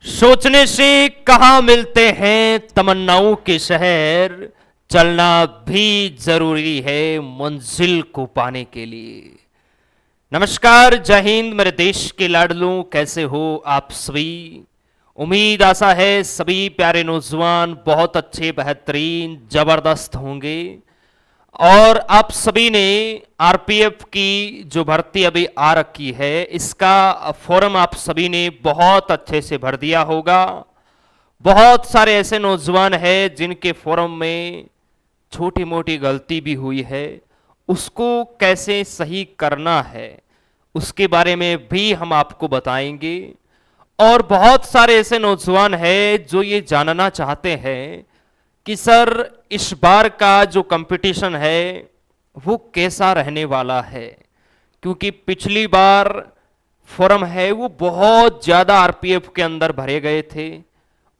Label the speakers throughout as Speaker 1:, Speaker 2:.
Speaker 1: सोचने से कहाँ मिलते हैं तमन्नाओं के शहर, चलना भी जरूरी है मंजिल को पाने के लिए। नमस्कार, जय हिंद मेरे देश के लाडलों, कैसे हो आप सभी। उम्मीद आशा है सभी प्यारे नौजवान बहुत अच्छे, बेहतरीन, जबरदस्त होंगे। और आप सभी ने आरपीएफ की जो भर्ती अभी आ रखी है, इसका फॉर्म आप सभी ने बहुत अच्छे से भर दिया होगा। बहुत सारे ऐसे नौजवान हैं जिनके फॉर्म में छोटी मोटी गलती भी हुई है, उसको कैसे सही करना है उसके बारे में भी हम आपको बताएंगे। और बहुत सारे ऐसे नौजवान हैं जो ये जानना चाहते हैं कि सर इस बार का जो कंपटीशन है वो कैसा रहने वाला है, क्योंकि पिछली बार फॉर्म है वो बहुत ज़्यादा आरपीएफ के अंदर भरे गए थे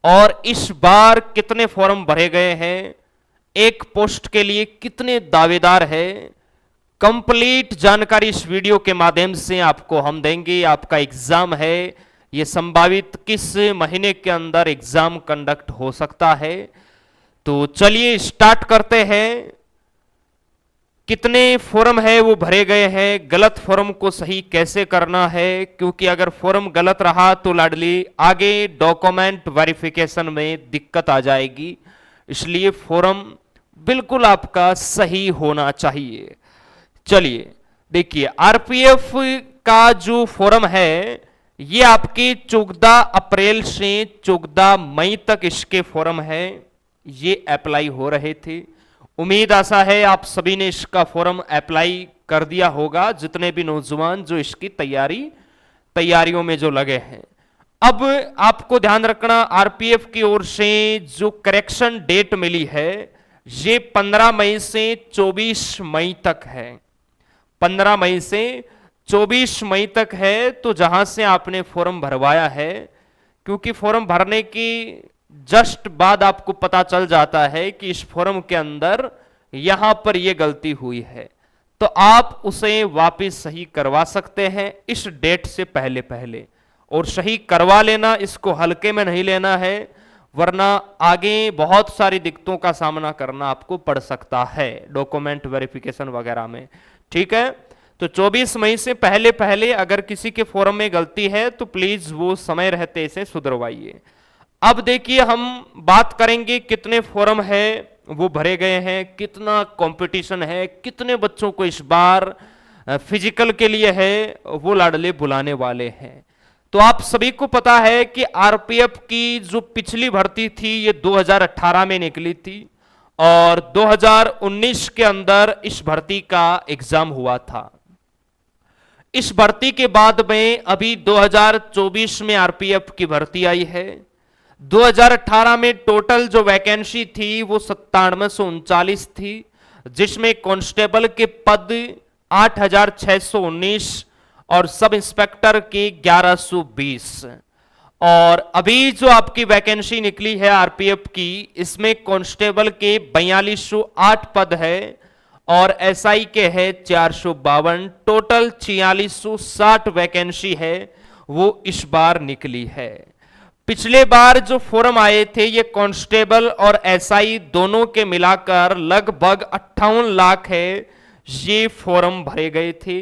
Speaker 1: और इस बार कितने फॉर्म भरे गए हैं, एक पोस्ट के लिए कितने दावेदार है, कंप्लीट जानकारी इस वीडियो के माध्यम से आपको हम देंगे। आपका एग्जाम है, ये संभावित किस महीने के अंदर एग्जाम कंडक्ट हो सकता है। तो चलिए स्टार्ट करते हैं। कितने फॉर्म है वो भरे गए हैं, गलत फॉर्म को सही कैसे करना है, क्योंकि अगर फॉर्म गलत रहा तो लाडली आगे डॉक्यूमेंट वेरिफिकेशन में दिक्कत आ जाएगी, इसलिए फॉर्म बिल्कुल आपका सही होना चाहिए। चलिए देखिए, आरपीएफ का जो फॉर्म है ये आपके 14 अप्रैल से 14 मई तक इसके फॉर्म है, ये अप्लाई हो रहे थे। उम्मीद आशा है आप सभी ने इसका फॉर्म अप्लाई कर दिया होगा, जितने भी नौजवान जो इसकी तैयारियों में जो लगे हैं। अब आपको ध्यान रखना, आरपीएफ की ओर से जो करेक्शन डेट मिली है ये 15 मई से 24 मई तक है। 15 मई से 24 मई तक है, तो जहां से आपने फॉर्म भरवाया है, क्योंकि फॉर्म भरने की जस्ट बाद आपको पता चल जाता है कि इस फॉर्म के अंदर यहां पर यह गलती हुई है, तो आप उसे वापस सही करवा सकते हैं इस डेट से पहले पहले। और सही करवा लेना, इसको हल्के में नहीं लेना है, वरना आगे बहुत सारी दिक्कतों का सामना करना आपको पड़ सकता है डॉक्यूमेंट वेरिफिकेशन वगैरह में। ठीक है, तो 24 मई से पहले पहले अगर किसी के फॉर्म में गलती है तो प्लीज वो समय रहते इसे सुधरवाइए। अब देखिए, हम बात करेंगे कितने फॉर्म है वो भरे गए हैं, कितना कंपटीशन है, कितने बच्चों को इस बार फिजिकल के लिए है वो लाडले बुलाने वाले हैं। तो आप सभी को पता है कि आरपीएफ की जो पिछली भर्ती थी ये 2018 में निकली थी और 2019 के अंदर इस भर्ती का एग्जाम हुआ था। इस भर्ती के बाद में अभी 2024 में आरपीएफ की भर्ती आई है। 2018 में टोटल जो वैकेंसी थी वो 9739 थी, जिसमें कांस्टेबल के पद 8619 और सब इंस्पेक्टर के 1120। और अभी जो आपकी वैकेंसी निकली है आरपीएफ की, इसमें कांस्टेबल के 4208 पद है और एसआई के है 452। टोटल 4660 वैकेंसी है वो इस बार निकली है। पिछले बार जो फॉर्म आए थे ये कांस्टेबल और एसआई दोनों के मिलाकर लगभग 58 लाख है, ये फॉर्म भरे गए थे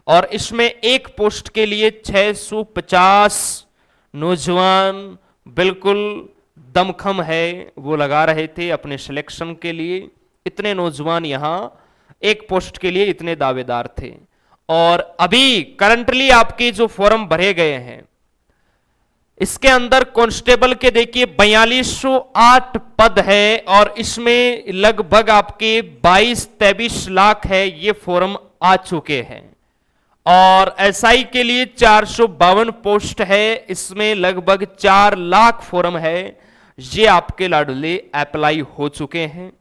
Speaker 1: और इसमें एक पोस्ट के लिए 650 नौजवान बिल्कुल दमखम है वो लगा रहे थे अपने सिलेक्शन के लिए। इतने नौजवान यहां एक पोस्ट के लिए इतने दावेदार थे। और अभी करंटली आपके जो फॉर्म भरे गए हैं इसके अंदर कांस्टेबल के देखिए 4208 पद है और इसमें लगभग आपके 22-23 लाख है ये फॉर्म आ चुके हैं। और एसआई के लिए 452 पोस्ट है, इसमें लगभग 4 लाख फॉर्म है, ये आपके लाडले अप्लाई हो चुके हैं।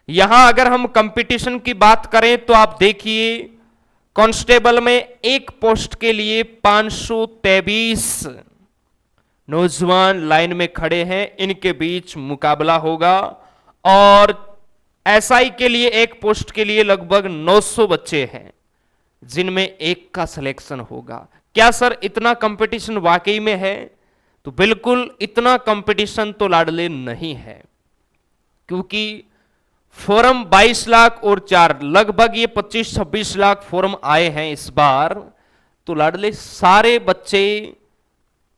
Speaker 1: यहां अगर हम कंपटीशन की बात करें तो आप देखिए, कांस्टेबल में एक पोस्ट के लिए 523 नौजवान लाइन में खड़े हैं, इनके बीच मुकाबला होगा। और एसआई के लिए एक पोस्ट के लिए लगभग 900 बच्चे हैं, जिनमें एक का सिलेक्शन होगा। क्या सर इतना कंपटीशन वाकई में है? तो बिल्कुल इतना कंपटीशन तो लाडले नहीं है, क्योंकि फॉर्म 22 लाख और 4 लगभग ये 25-26 लाख फॉर्म आए हैं इस बार। तो लाडले सारे बच्चे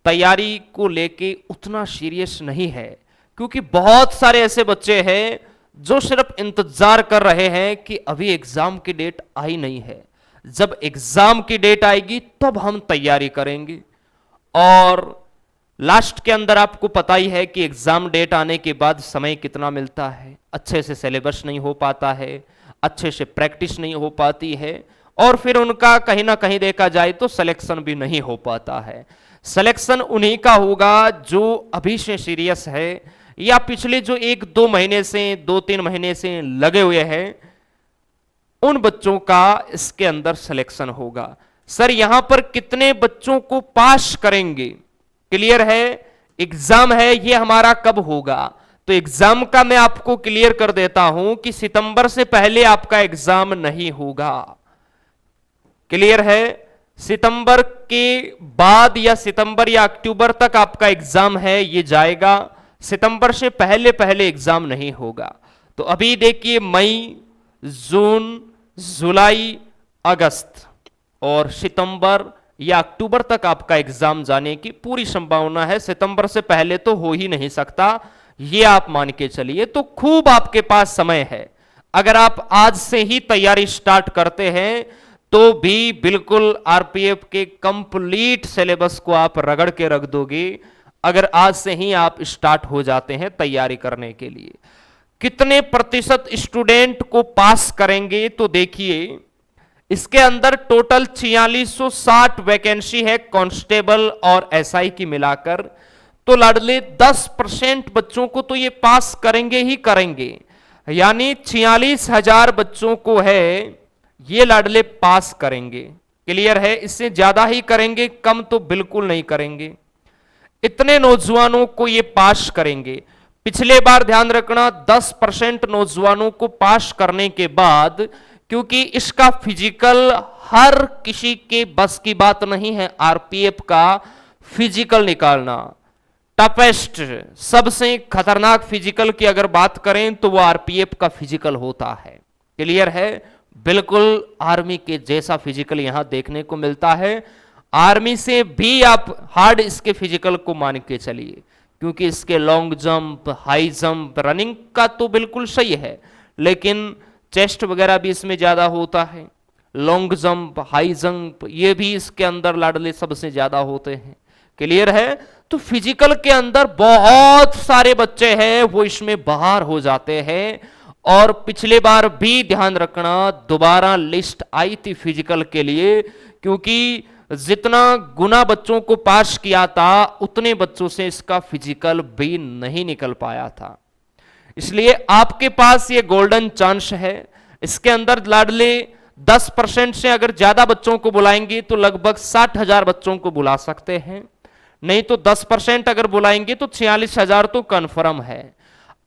Speaker 1: तैयारी को लेके उतना सीरियस नहीं है, क्योंकि बहुत सारे ऐसे बच्चे हैं जो सिर्फ इंतजार कर रहे हैं कि अभी एग्जाम की डेट आई नहीं है, जब एग्जाम की डेट आएगी तब हम तैयारी करेंगे। और लास्ट के अंदर आपको पता ही है कि एग्जाम डेट आने के बाद समय कितना मिलता है, अच्छे से सिलेबस नहीं हो पाता है, अच्छे से प्रैक्टिस नहीं हो पाती है, और फिर उनका कहीं ना कहीं देखा जाए तो सिलेक्शन भी नहीं हो पाता है। सिलेक्शन उन्हीं का होगा जो अभी से सीरियस है, या पिछले जो 1-2 महीने से 2-3 महीने से लगे हुए हैं, उन बच्चों का इसके अंदर सिलेक्शन होगा। सर यहां पर कितने बच्चों को पास करेंगे, क्लियर है, एग्जाम है ये हमारा कब होगा, तो एग्जाम का मैं आपको क्लियर कर देता हूं कि सितंबर से पहले आपका एग्जाम नहीं होगा। क्लियर है, सितंबर के बाद या सितंबर या अक्टूबर तक आपका एग्जाम है ये जाएगा, सितंबर से पहले पहले एग्जाम नहीं होगा। तो अभी देखिए मई, जून, जुलाई, अगस्त और सितंबर या अक्टूबर तक आपका एग्जाम जाने की पूरी संभावना है। सितंबर से पहले तो हो ही नहीं सकता, ये आप मान के चलिए। तो खूब आपके पास समय है, अगर आप आज से ही तैयारी स्टार्ट करते हैं तो भी बिल्कुल आरपीएफ के कंप्लीट सिलेबस को आप रगड़ के रख दोगे, अगर आज से ही आप स्टार्ट हो जाते हैं तैयारी करने के लिए। कितने प्रतिशत स्टूडेंट को पास करेंगे, तो देखिए इसके अंदर टोटल 4660 वैकेंसी है कांस्टेबल और एसआई की मिलाकर। तो लाडले 10% बच्चों को तो ये पास करेंगे ही करेंगे, यानी 46,000 बच्चों को है ये लाडले पास करेंगे। क्लियर है, इससे ज्यादा ही करेंगे, कम तो बिल्कुल नहीं करेंगे। इतने नौजवानों को ये पास करेंगे। पिछले बार ध्यान रखना 10% नौजवानों को पास करने के बाद, क्योंकि इसका फिजिकल हर किसी के बस की बात नहीं है, आरपीएफ का फिजिकल निकालना टफेस्ट सबसे खतरनाक फिजिकल की अगर बात करें तो वो आरपीएफ का फिजिकल होता है। क्लियर है, बिल्कुल आर्मी के जैसा फिजिकल यहां देखने को मिलता है। आर्मी से भी आप हार्ड इसके फिजिकल को मान के चलिए, क्योंकि इसके long jump, high jump, running का तो बिल्कुल सही है, लेकिन चेस्ट वगैरह भी इसमें ज्यादा होता है। लॉन्ग जंप, हाई जंप ये भी इसके अंदर लाडले सबसे ज्यादा होते हैं। क्लियर है, तो फिजिकल के अंदर बहुत सारे बच्चे हैं वो इसमें बाहर हो जाते हैं। और पिछले बार भी ध्यान रखना दोबारा लिस्ट आई थी फिजिकल के लिए, क्योंकि जितना गुना बच्चों को पास किया था उतने बच्चों से इसका फिजिकल भी नहीं निकल पाया था। इसलिए आपके पास ये गोल्डन चांस है। इसके अंदर लाडले 10% से अगर ज्यादा बच्चों को बुलाएंगे तो लगभग 60,000 बच्चों को बुला सकते हैं, नहीं तो 10% अगर बुलाएंगे तो 46,000 तो कन्फर्म है।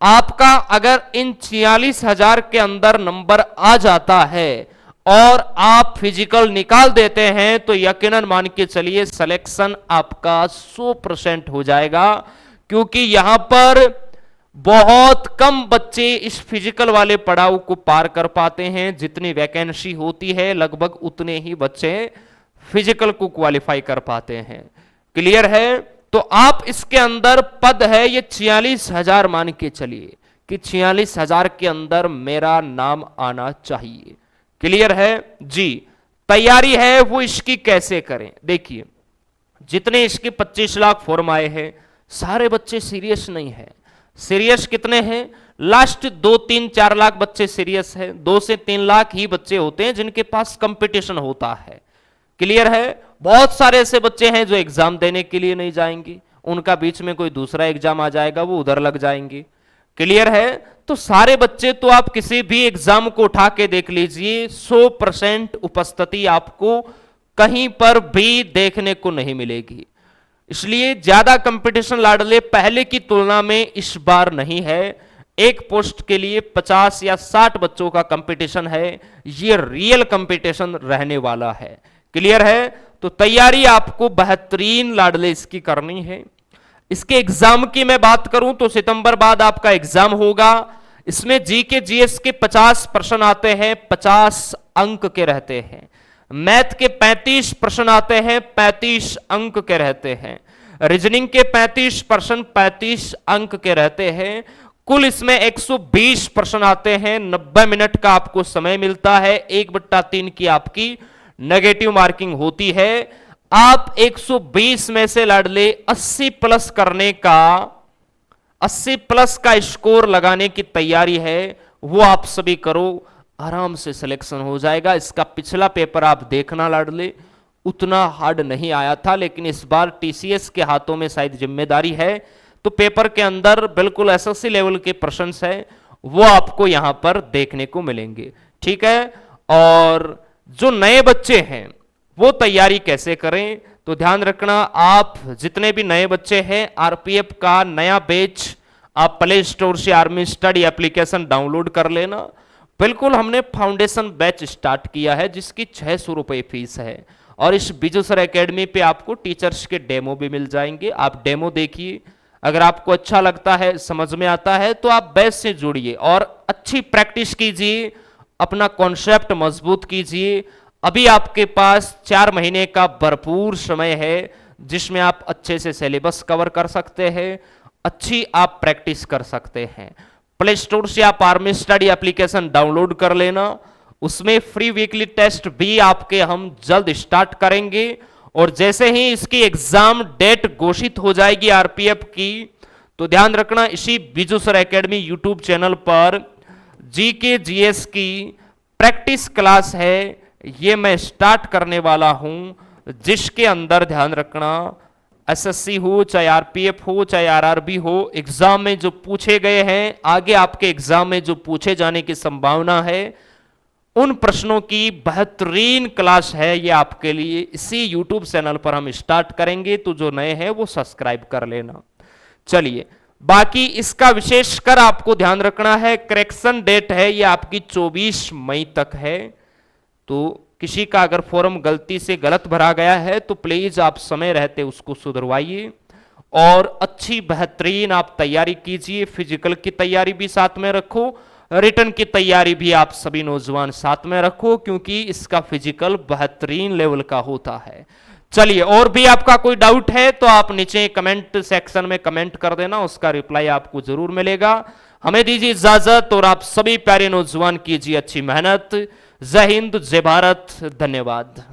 Speaker 1: आपका अगर इन 46,000 के अंदर नंबर आ जाता है और आप फिजिकल निकाल देते हैं तो यकीनन मान के चलिए सिलेक्शन आपका 100% हो जाएगा, क्योंकि यहां पर बहुत कम बच्चे इस फिजिकल वाले पड़ाव को पार कर पाते हैं। जितनी वैकेंसी होती है लगभग उतने ही बच्चे फिजिकल को क्वालिफाई कर पाते हैं। क्लियर है, तो आप इसके अंदर पद है ये 46,000 मान के चलिए कि 46,000 के अंदर मेरा नाम आना चाहिए। क्लियर है जी। तैयारी है वो इसकी कैसे करें, देखिए जितने इसके 25 लाख फॉर्म आए हैं सारे बच्चे सीरियस नहीं है। सीरियस कितने हैं, लास्ट 2-3-4 लाख बच्चे सीरियस है, 2 से 3 लाख ही बच्चे होते हैं जिनके पास कंपटीशन होता है। क्लियर है, बहुत सारे ऐसे बच्चे हैं जो एग्जाम देने के लिए नहीं जाएंगे, उनका बीच में कोई दूसरा एग्जाम आ जाएगा वो उधर लग जाएंगे। क्लियर है, तो सारे बच्चे तो आप किसी भी एग्जाम को उठा के देख लीजिए 100% उपस्थिति आपको कहीं पर भी देखने को नहीं मिलेगी। इसलिए ज्यादा कंपटीशन लाडले पहले की तुलना में इस बार नहीं है। एक पोस्ट के लिए 50 या 60 बच्चों का कंपटीशन है, ये रियल कंपटीशन रहने वाला है। क्लियर है, तो तैयारी आपको बेहतरीन लाडले इसकी करनी है। इसके एग्जाम की मैं बात करूं तो सितंबर बाद आपका एग्जाम होगा। इसमें जीके जीएस के 50 प्रश्न आते हैं, 50 अंक के रहते हैं। मैथ के 35 प्रश्न आते हैं, 35 अंक के रहते हैं। रीजनिंग के 35 प्रश्न 35 अंक के रहते हैं। कुल इसमें 120 प्रश्न आते हैं। 90 मिनट का आपको समय मिलता है। 1/3 की आपकी नेगेटिव मार्किंग होती है। आप 120 में से लाडले 80 प्लस करने का, 80 प्लस का स्कोर लगाने की तैयारी है, वो आप सभी करो, आराम से सिलेक्शन हो जाएगा। इसका पिछला पेपर आप देखना लाडले, उतना हार्ड नहीं आया था, लेकिन इस बार टीसीएस के हाथों में शायद जिम्मेदारी है, तो पेपर के अंदर बिल्कुल एसएससी लेवल के प्रश्न है वो आपको यहां पर देखने को मिलेंगे। ठीक है, और जो नए बच्चे हैं वो तैयारी कैसे करें, तो ध्यान रखना, आप जितने भी नए बच्चे हैं, आरपीएफ का नया बैच आप प्ले स्टोर से आर्मी स्टडी एप्लीकेशन डाउनलोड कर लेना। बिल्कुल हमने फाउंडेशन बैच स्टार्ट किया है जिसकी 600 रुपए फीस है, और इस बिजू सर एकेडमी पे आपको टीचर्स के डेमो भी मिल जाएंगे। आप डेमो देखिए, अगर आपको अच्छा लगता है, समझ में आता है, तो आप बैच से जुड़िए और अच्छी प्रैक्टिस कीजिए, अपना कॉन्सेप्ट मजबूत कीजिए। अभी आपके पास 4 महीने का भरपूर समय है जिसमें आप अच्छे से सिलेबस कवर कर सकते हैं, अच्छी आप प्रैक्टिस कर सकते हैं। प्ले स्टोर से आप आर्मी स्टडी एप्लीकेशन डाउनलोड कर लेना, उसमें फ्री वीकली टेस्ट भी आपके हम जल्द स्टार्ट करेंगे, और जैसे ही इसकी एग्जाम डेट घोषित हो जाएगी आरपीएफ की, तो ध्यान रखना, इसी Biju sir academy YouTube channel पर जीके जीएस की प्रैक्टिस क्लास है, ये मैं स्टार्ट करने वाला हूं, जिसके अंदर ध्यान रखना, एसएससी हो चाहे आरपीएफ हो चाहे आरआरबी हो, एग्जाम में जो पूछे गए हैं, आगे आपके एग्जाम में जो पूछे जाने की संभावना है, उन प्रश्नों की बेहतरीन क्लास है ये आपके लिए। इसी यूट्यूब चैनल पर हम स्टार्ट करेंगे, तो जो नए हैं वो सब्सक्राइब कर लेना। चलिए, बाकी इसका विशेषकर आपको ध्यान रखना है, करेक्शन डेट है ये आपकी 24 मई तक है, तो किसी का अगर फॉर्म गलती से गलत भरा गया है तो प्लीज आप समय रहते उसको सुधरवाइए, और अच्छी बेहतरीन आप तैयारी कीजिए। फिजिकल की तैयारी भी साथ में रखो, रिटर्न की तैयारी भी आप सभी नौजवान साथ में रखो, क्योंकि इसका फिजिकल बेहतरीन लेवल का होता है। चलिए, और भी आपका कोई डाउट है तो आप नीचे कमेंट सेक्शन में कमेंट कर देना, उसका रिप्लाई आपको जरूर मिलेगा। हमें दीजिए इजाजत, और आप सभी प्यारे नौजवान कीजिए अच्छी मेहनत। जय हिंद, जय भारत, धन्यवाद।